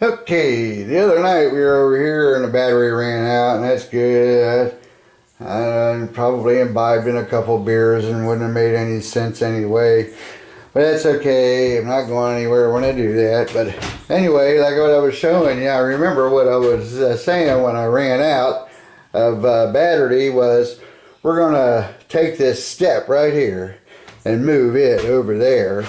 Okay, the other night we were over here and the battery ran out, and that's good. I probably imbibed in a couple beers and wouldn't have made any sense anyway. But that's okay. I'm not going anywhere when I do that. But anyway, like what I was showing you, I remember what I was saying when I ran out of battery was we're going to take this step right here and move it over there.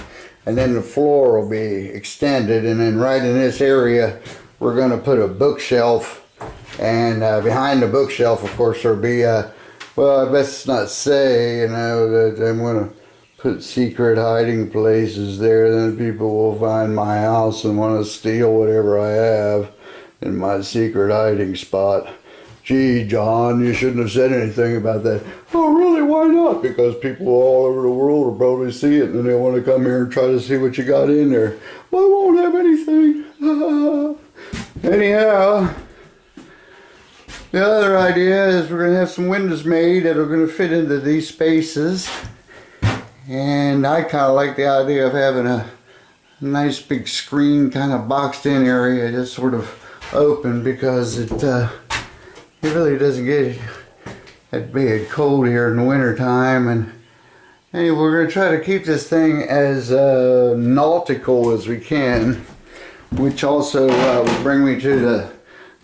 And then the floor will be extended, and then right in this area we're going to put a bookshelf, and behind the bookshelf of course there'll be well, I best not say, you know, that I'm going to put secret hiding places there. Then people will find my house and want to steal whatever I have in my secret hiding spot. Gee, John, you shouldn't have said anything about that. Oh, really? Why not? Because people all over the world will probably see it, and they want to come here and try to see what you got in there. Well, I won't have anything. Anyhow, the other idea is we're going to have some windows made that are going to fit into these spaces. And I kind of like the idea of having a nice big screen kind of boxed in area just sort of open, because it really doesn't get that bad cold here in the winter time. And anyway, we're going to try to keep this thing as nautical as we can, which also will bring me to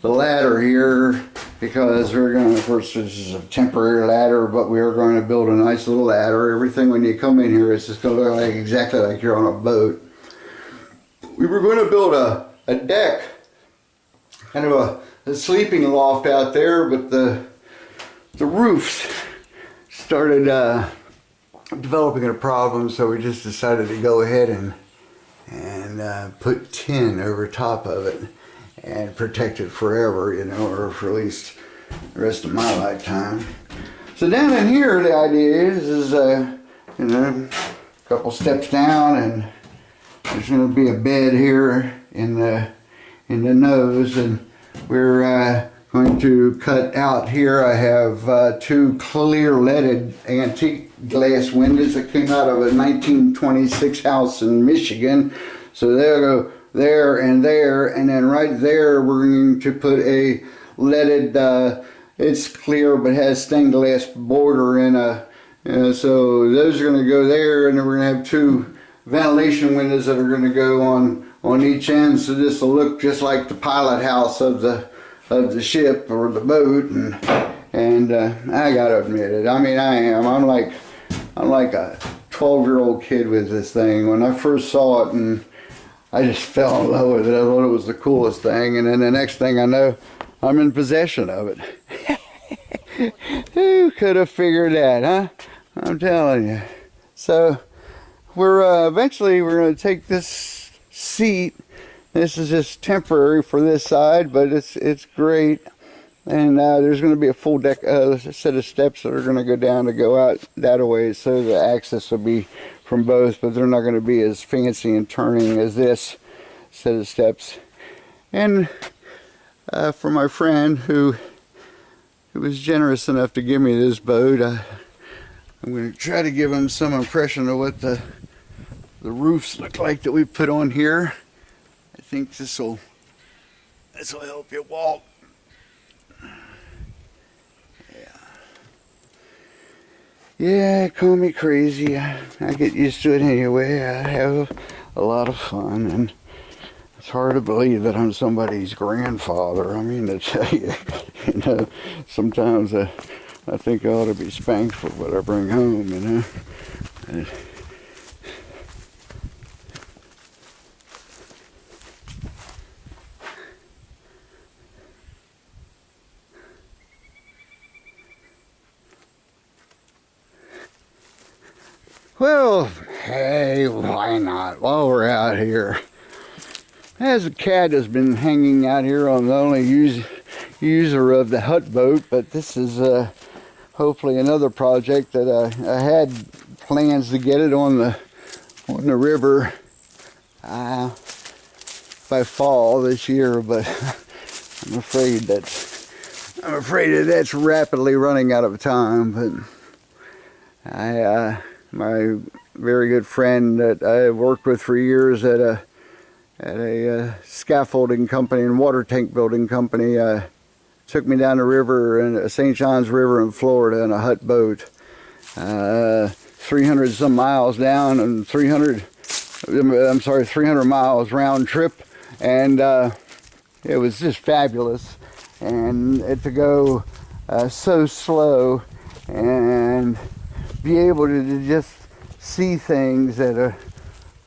the ladder here, because we're going to, of course this is a temporary ladder, but we are going to build a nice little ladder. Everything when you come in here is just going to look like exactly like you're on a boat. We were going to build a deck, kind of a sleeping loft out there, but the roof started developing a problem, so we just decided to go ahead and put tin over top of it and protect it forever, you know, or for at least the rest of my lifetime. So down in here, the idea is you know, a couple steps down, and there's going to be a bed here in the nose, and we're going to cut out here. I have two clear leaded antique glass windows that came out of a 1926 house in Michigan. So they'll go there, and then right there we're going to put a leaded, it's clear but has stained glass border in so those are going to go there, and then we're going to have two ventilation windows that are going to go on each end, so this will look just like the pilot house of the ship or the boat. And I gotta admit it, I mean, I'm like a 12-year-old kid with this thing. When I first saw it, and I just fell in love with it. I thought it was the coolest thing, and then the next thing I know, I'm in possession of it. Who could have figured that, huh? I'm telling you. So we're eventually going to take this seat. This is just temporary for this side, but it's great. And there's going to be a full deck, set of steps that are going to go down to go out that way, so the access will be from both, but they're not going to be as fancy and turning as this set of steps. And for my friend who was generous enough to give me this boat, I'm going to try to give him some impression of what the roofs look like that we put on here. I think this will help you walk. Yeah, call me crazy. I get used to it anyway. I have a lot of fun, and it's hard to believe that I'm somebody's grandfather. I mean, to tell you, you know, sometimes I think I ought to be spanked for what I bring home, you know. Well, hey, why not? While we're out here, as a cat has been hanging out here on the only user of the hut boat, but this is hopefully another project that I had plans to get it on the river by fall this year, but I'm afraid that that's rapidly running out of time. But my very good friend that I worked with for years at at a scaffolding company and water tank building company. Took me down the river, in St. John's River in Florida, in a hut boat. 300 some miles down and 300 miles round trip, and it was just fabulous. And to go so slow and be able to just see things at a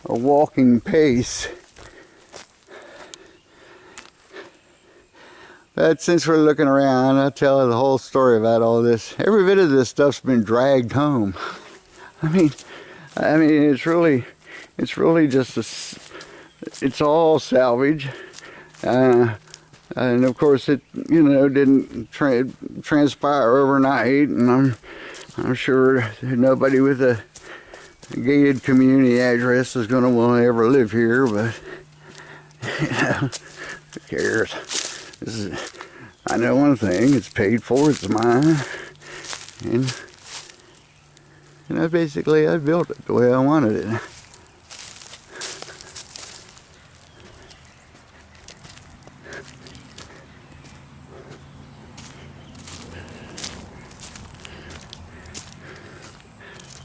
walking pace. But since we're looking around, I'll tell the whole story about all this. Every bit of this stuff's been dragged home. I mean, it's really just it's all salvage. And of course it, didn't transpire overnight, and I'm sure nobody with a gated community address is going to want to ever live here, but who cares? I know one thing: it's paid for, it's mine, and basically I built it the way I wanted it.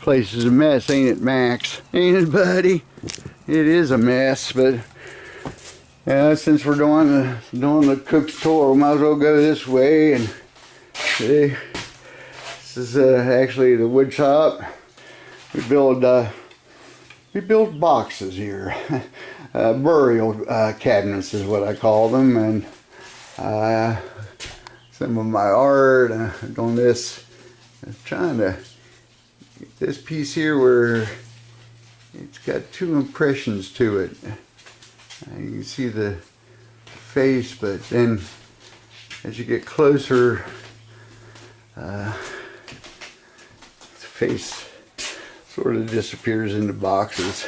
Place is a mess, ain't it, Max? Ain't it, buddy? It is a mess, but since we're doing the cook's tour, we might as well go this way. And see, this is actually the wood shop. We build boxes here, burial cabinets is what I call them, and some of my art on this. I'm trying to get this piece here where it's got two impressions to it. You can see the face, but then as you get closer, the face sort of disappears into boxes.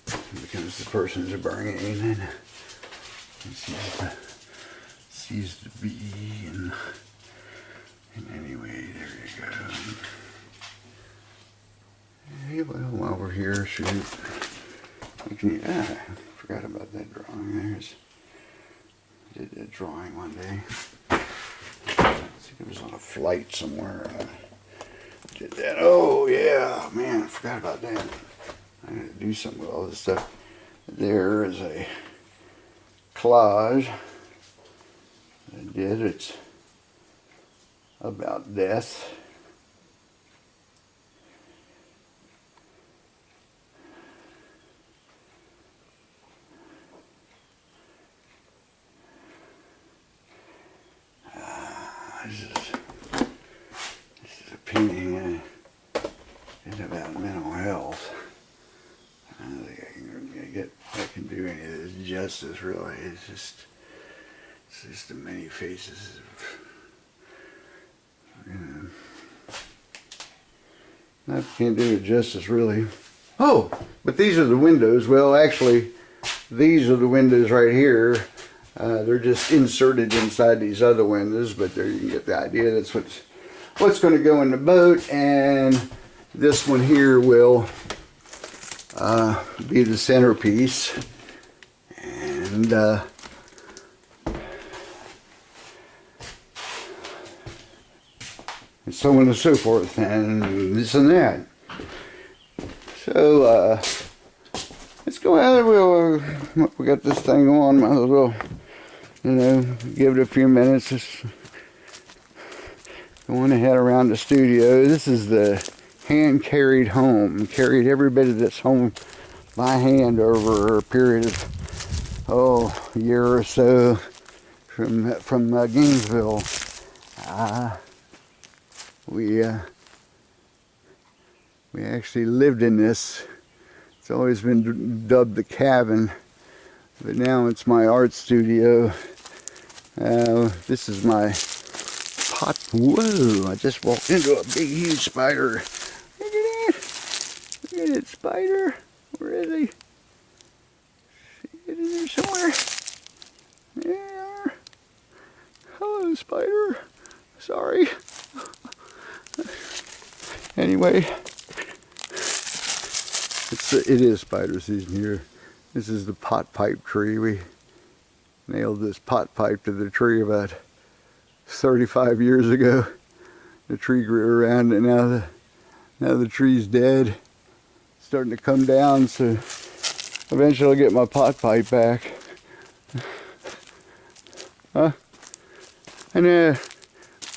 It becomes the person's bringing, and sees the bee, and anyway, there you go. Hey, well, while we're here, shoot. Forgot about that drawing. Did that drawing one day. I think it was on a flight somewhere. Did that. Oh yeah, man, I forgot about that. I gotta do something with all this stuff. There is a collage I did. It's about death. This is a painting about mental health. I don't think I can do any of this justice, really. It's just the many faces of, I can't do it justice, really. Oh, but these are the windows. Well, actually, these are the windows right here. They're just inserted inside these other windows, but there you can get the idea. That's what's going to go in the boat, and this one here will be the centerpiece, and so on and so forth, and this and that. So let's go out. We got this thing on. Might as well, give it a few minutes. Just going ahead around the studio. This is the hand carried home. Carried every bit of this home by hand over a period of a year or so from Gainesville. We actually lived in this. It's always been dubbed the cabin, but now it's my art studio. This is my pot. Whoa, I just walked into a big, huge spider. Look at it. Look at it, spider. Where is he? See it in there somewhere? There you are. Hello, spider. Sorry. Anyway, it is spider season here. This is the pot pipe tree. We nailed this pot pipe to the tree about 35 years ago. The tree grew around it. Now the tree's dead. It's starting to come down, so eventually I'll get my pot pipe back. And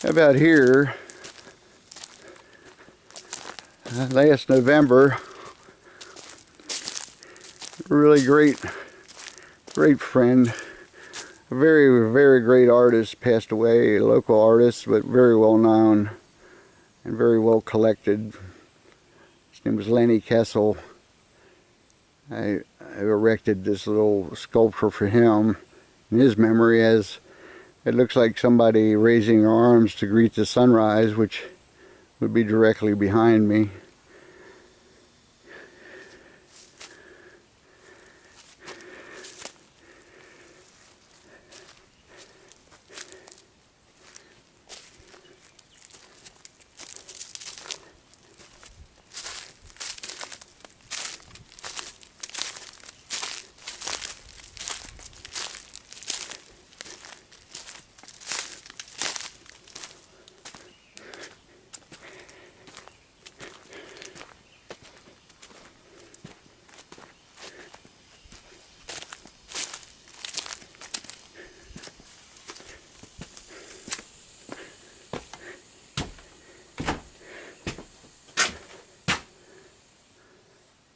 about here, last November, a really great friend, a very great artist passed away, a local artist, but very well known and very well collected. His name was Lenny Kessel. I erected this little sculpture for him in his memory, as it looks like somebody raising their arms to greet the sunrise, which would be directly behind me.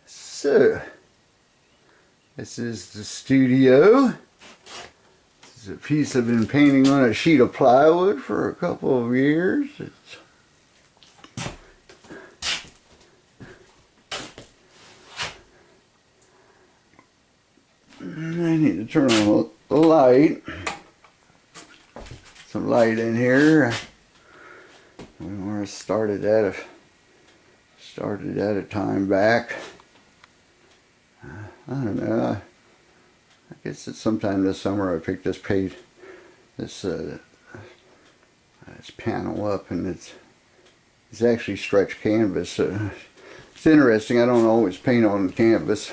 So, this is the studio. This is a piece I've been painting on a sheet of plywood for a couple of years. I need to turn on the light. Some light in here. I started that a time back. I don't know. I guess it's sometime this summer I picked this panel up, and it's actually stretched canvas. So it's interesting. I don't always paint on canvas.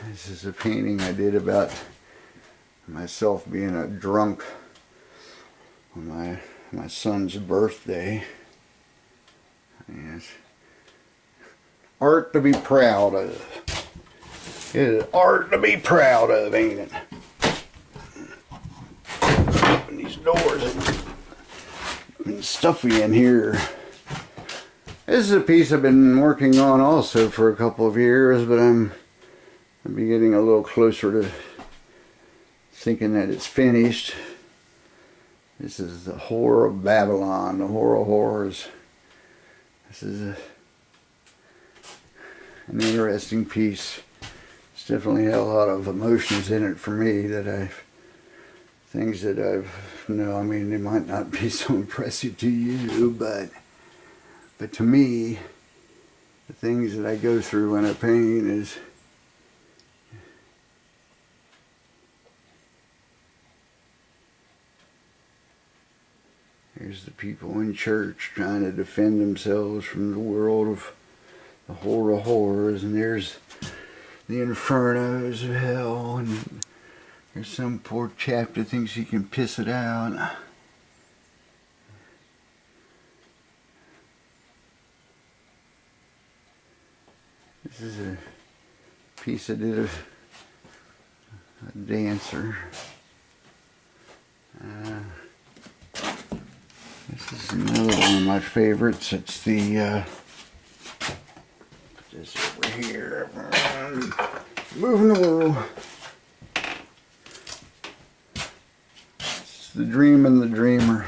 This is a painting I did about myself being a drunk on my son's birthday. Yes. Art to be proud of. It is art to be proud of, ain't it? Open these doors and stuffy in here. This is a piece I've been working on also for a couple of years, but I'll be getting a little closer to thinking that it's finished. This is the Whore of Babylon, the Whore of Horrors. This is an interesting piece. It's definitely had a lot of emotions in it for me things that I mean, they might not be so impressive to you, but to me, the things that I go through when I paint is here's the people in church trying to defend themselves from the world of the Whore of Horrors, and there's the infernos of hell, and there's some poor chap that thinks he can piss it out. This is a piece I did of a dancer. This is another one of my favorites. It's the put this over here. Moving the world. It's the Dream and the Dreamer.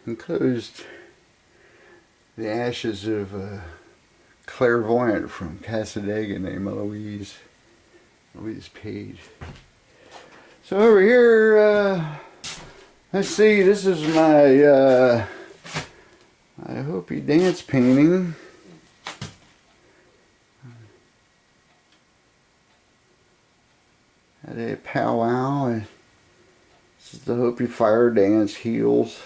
Enclosed the ashes of a clairvoyant from Cassadaga named Louise Page. So over here, Let's see, this is my I Hope You Dance painting. At a powwow. This is the Hopi Fire Dance Heels.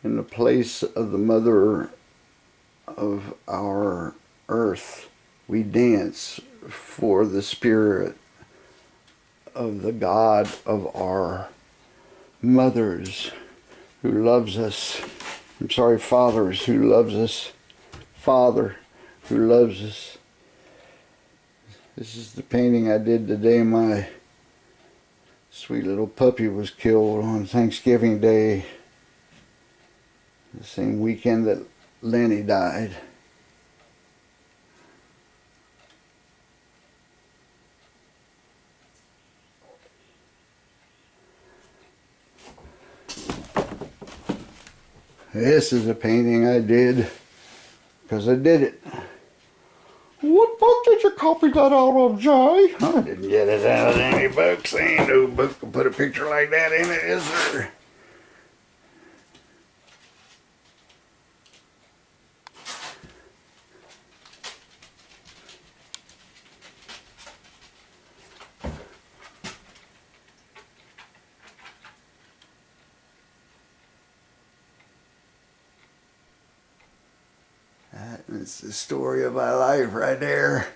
In the place of the mother of our earth, we dance for the spirit of the God of our mothers who loves us. I'm sorry, fathers who loves us. Father who loves us. This is the painting I did the day my sweet little puppy was killed on Thanksgiving Day. The same weekend that Lenny died. This is a painting I did because I did it. What book did you copy that out of, Jay? I didn't get it out of any books. Ain't no book to put a picture like that in it, is there? That's the story of my life right there.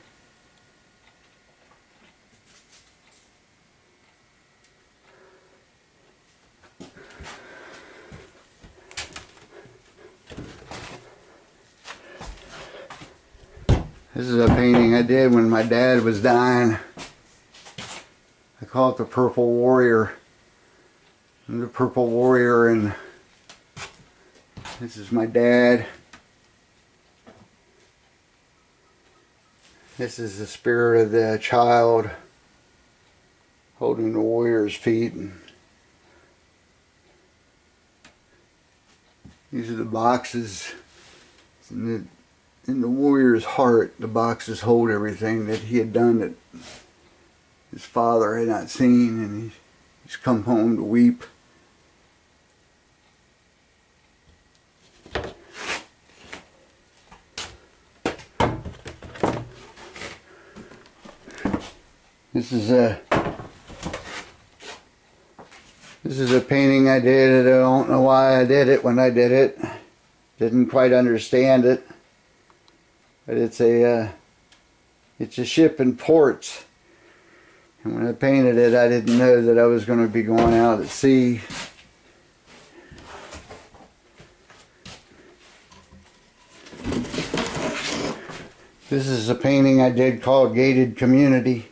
This is a painting I did when my dad was dying. I call it the Purple Warrior. I'm the Purple Warrior, and this is my dad. This is the spirit of the child holding the warrior's feet. And these are the boxes. In the warrior's heart, the boxes hold everything that he had done that his father had not seen, and he's come home to weep. This is a painting I did. I don't know why I did it when I did it. Didn't quite understand it. But it's a ship in ports. And when I painted it, I didn't know that I was going to be going out at sea. This is a painting I did called Gated Community.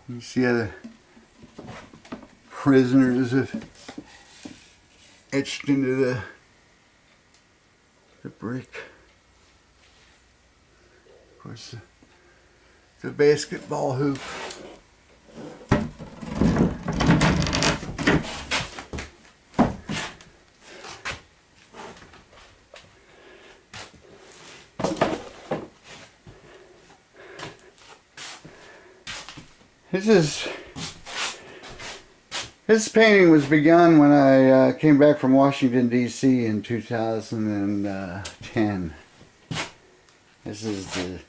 You see how the prisoners have etched into the brick. Of course, the basketball hoop. This painting was begun when I came back from Washington, D.C. in 2010. This is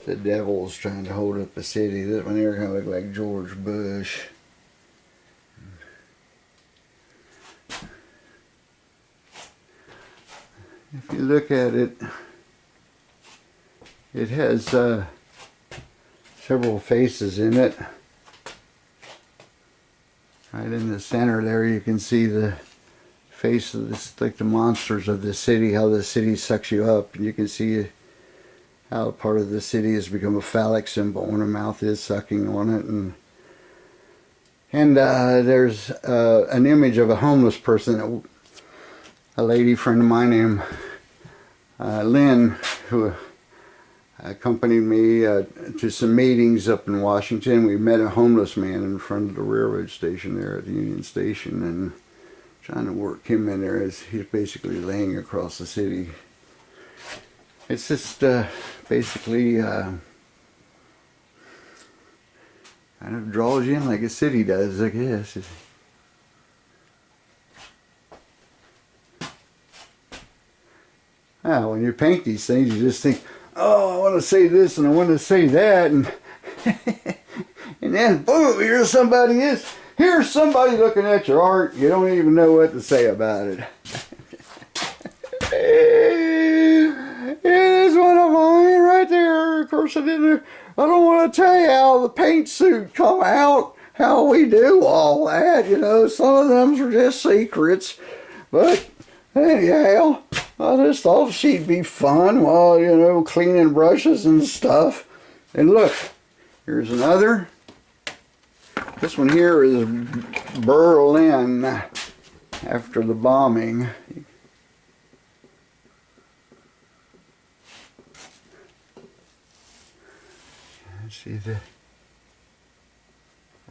the devils trying to hold up the city. This one here kind of looked like George Bush. If you look at it, it has several faces in it. Right in the center there you can see the face of this, like the monsters of the city, how the city sucks you up. And you can see how part of the city has become a phallic symbol when a mouth is sucking on it. And there's an image of a homeless person, a lady friend of mine named Lynn, who accompanied me to some meetings up in Washington. We met a homeless man in front of the railroad station there at the Union Station, and trying to work him in there as he's basically laying across the city. It's just basically kind of draws you in like a city does, I guess. Now, when you paint these things, you just think, oh, I want to say this and I want to say that, and and then boom, here's somebody looking at your art. You don't even know what to say about it. Here's one of mine right there. Of course, I don't want to tell you how the paint suit come out, how we do all that. You know, some of them are just secrets, but anyhow, I just thought she'd be fun while, you know, cleaning brushes and stuff. And look, here's another. This one here is Berlin after the bombing. See the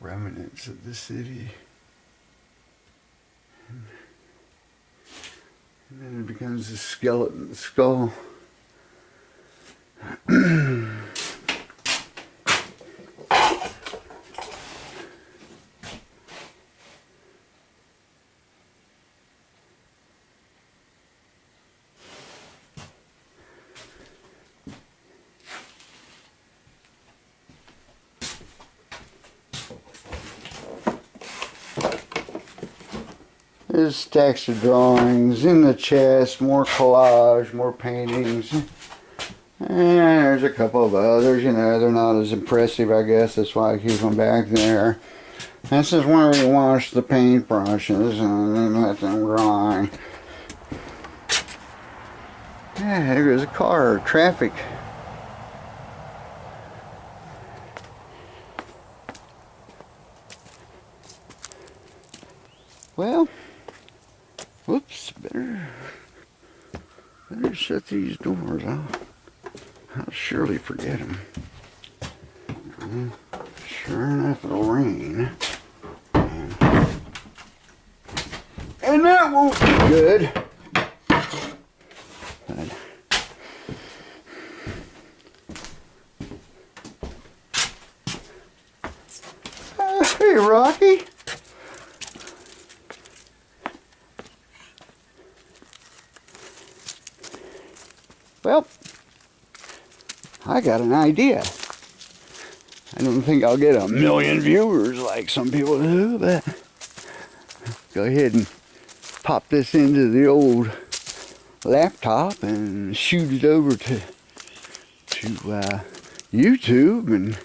remnants of the city. And then it becomes a skeleton skull. There's stacks of drawings in the chest, more collage, more paintings. And there's a couple of others, you know, they're not as impressive, I guess. That's why I keep them back there. This is where we wash the paintbrushes and then let them dry. Yeah, there goes a car, traffic. Well, whoops, better shut these doors. I'll surely forget them. Sure enough, it'll rain. And that won't be good. Hey, Rocky. Well, I got an idea. I don't think I'll get 1 million viewers like some people do, but go ahead and pop this into the old laptop and shoot it over to YouTube and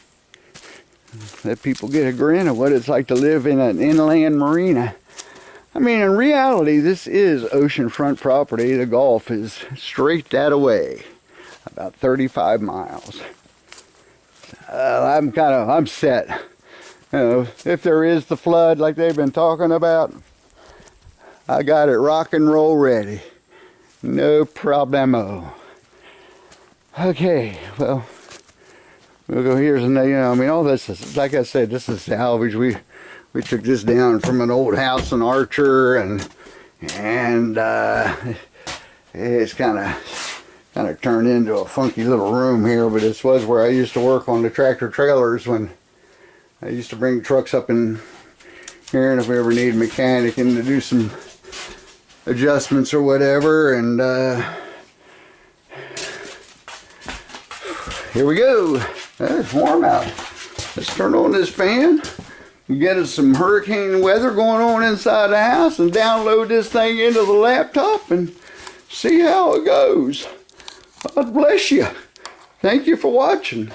let people get a grin of what it's like to live in an inland marina. I mean, in reality, this is oceanfront property. The Gulf is straight that away, about 35 miles. I'm set. You know, if there is the flood like they've been talking about, I got it rock and roll ready. No problemo. Okay, well, we'll go. Here's another, you know, I mean, all this is, like I said, this is salvage. We took this down from an old house in Archer, and it's kind of turned into a funky little room here. But this was where I used to work on the tractor trailers when I used to bring trucks up in here, and if we ever need a mechanic and to do some adjustments or whatever. And here we go. It's warm out. Let's turn on this fan. Get us some hurricane weather going on inside the house and download this thing into the laptop and see how it goes. God bless you. Thank you for watching.